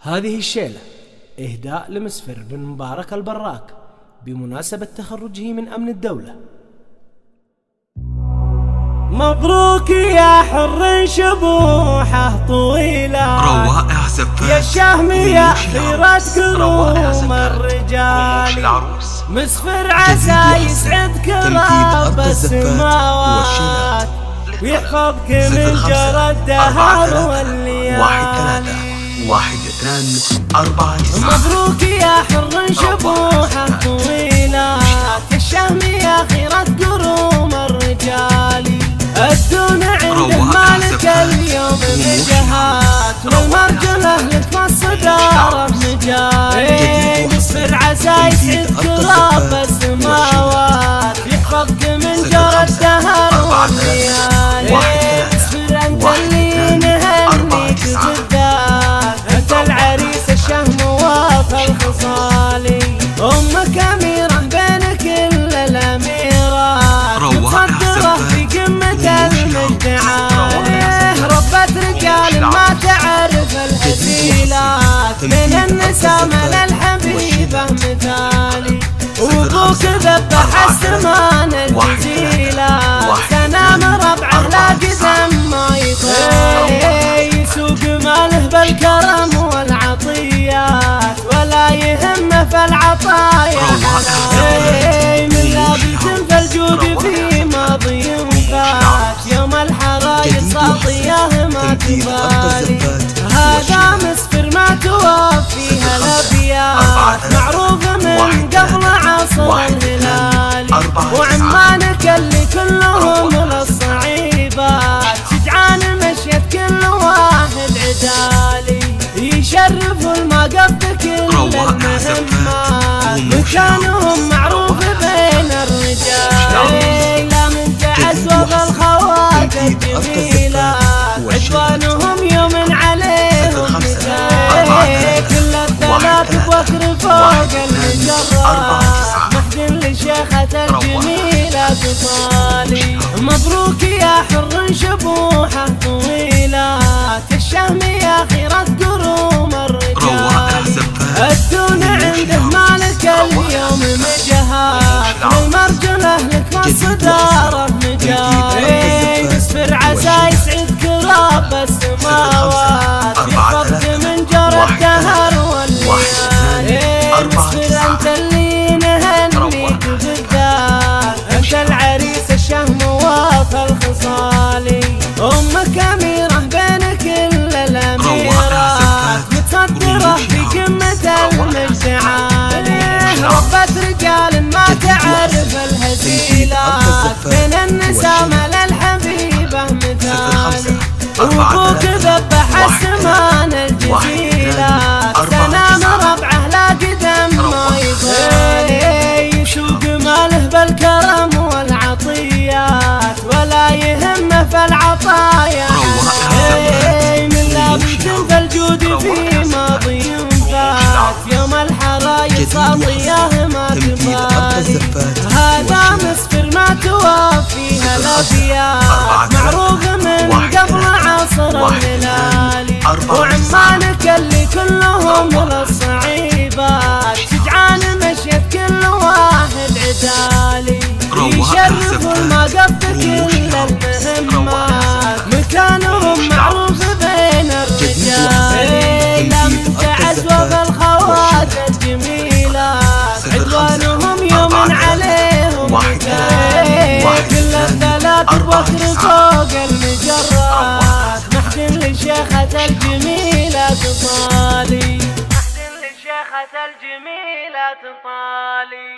هذه الشيلة إهداء لمسفر بن مبارك البراك بمناسبة تخرجه من أمن الدولة. مبروك يا حر شبوحه طويلة، روائع زفات يا الشهم يا خيرة كروم الرجال، مسفر عسى يسعدك رب السماوات ويحفظك من جرى الدهر والليالي. 1 3 1 2 4 9. مبروك يا حر شبوحه طويلة، يا الشهم يا خيرة كروم الرجال، الدون عنده مالك اليوم بجهات، والمرجلة لك والصدارة بمجال. مسفر عسى يسعدك رب السماوات يحفظك من جرى الدهر والليالي. مسفر انت اللي نهنيك بالذات، انت العريس الشهم وافى الخصالي، امك اميرة بين كل الاميرات، متصدرة في قمة المجد عاليه، ربت رجال ما تعرف الهزيلات، من النساء من الحبيبة مثالي، وابوك ذبح السمان الجزيلات، تنام ربعه لا قدم ما يطير، يسوق ماله بالكرم والعطيات، ولا يهمه في العطايا من لابد في الجود في ماضي فات، يوم الحرايق ساطيه ما تبالي، هذا مسفر ما توفيها الابيات، معروف من قبل عصر الهلال، وعمانك اللي كلهم للصعيبات، شجعان مشيت كل واحد عدالي، يشرف المقف كل المهمات، مكانهم معروف بين الرجال، لا من تعز وبالخوات الجميلات، عدوانهم يوم عليهم مثال، كل الثلاث بوكر فوق المجرات، محزن لشيخة الجميلة طالي. مبروك يا حر شبوحه طويلة، الشهم يا خيرة كروم الرجال، الدون عنده مالك اليوم مجهات، والمرجلة لك والصدارة بمجال، مسفر عسى يسعدك رب السماوات يحفظك من جرى الدهر والليالي. مسفر انت اللي نهنيك بالذات، انت العريس الشهم وافى الخصالي، امك اميرة بين كل الاميرات، متصدرة في قمة المجد عاليه، ربت رجال ما تعرف الهزيلات، من النساء من الحبيبة مثالي، وابوك ذبح السمان الجزيلات، تنام ربعه لا قدم ما يطير، يسوق ماله بالكرم والعطيات، ولا يهمه في العطايا من لابد في الجود في ماضي فات، يوم الحرايق ساطيه ما تبالي، هذا مسفر ما توفيها الابيات، معروف من قبل عصر الهلال، وعمانك اللي كلهم للصعيبات، شجعان مشيت كل واحد عدالي، يشرف المقف كل المهمات، مكانهم معروف بين الرجال، لا من تعز وبالخوات الجميلات، عدوانهم يوم عليهم مثال، كل الثلاث بوكر فوق المجرات، محزن لشيخة الجميلة طالي، محزن لشيخة الجميلة طالي.